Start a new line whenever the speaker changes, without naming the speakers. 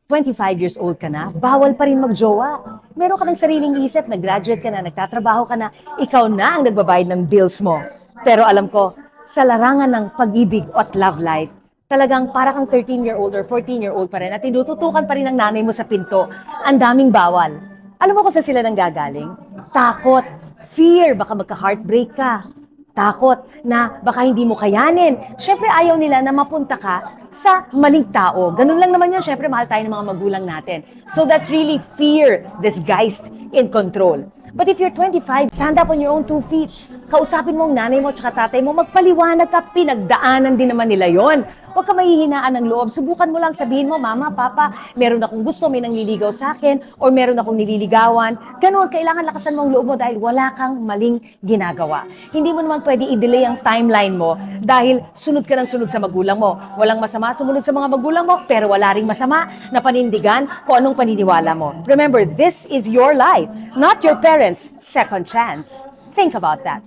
25 years old ka na, bawal pa rin magjowa. Meron ka ng sariling isip, nag-graduate ka na, nagtatrabaho ka na, ikaw na ang nagbabayad ng bills mo. Pero alam ko, sa larangan ng pag-ibig at love life, talagang para kang 13-year-old or 14-year-old pa rin at tinututukan pa rin ng nanay mo sa pinto. Ang daming bawal. Alam mo kung saan sila nanggagaling? Takot, fear, baka magka-heartbreak ka. Takot na baka hindi mo kayanin. Siyempre ayaw nila na mapunta ka sa maling tao. Ganun lang naman yun. Siyempre mahal tayo ng mga magulang natin. So that's really fear disguised in control. But if you're 25, stand up on your own 2 feet. Kausapin mo ang nanay mo at tatay mo, magpaliwanag ka, pinagdaanan din naman nila yon. Huwag ka mahihinaan ng loob. Subukan mo lang, sabihin mo, Mama, Papa, meron akong gusto, may nangliligaw sa akin, or meron akong nililigawan. Ganun, kailangan lakasan mo ang loob mo dahil wala kang maling ginagawa. Hindi mo naman pwede i-delay ang timeline mo dahil sunod ka ng sunod sa magulang mo. Walang masama sumunod sa mga magulang mo, pero wala ring masama na panindigan kung anong paniniwala mo. Remember, this is your life, not your parents' second chance. Think about that.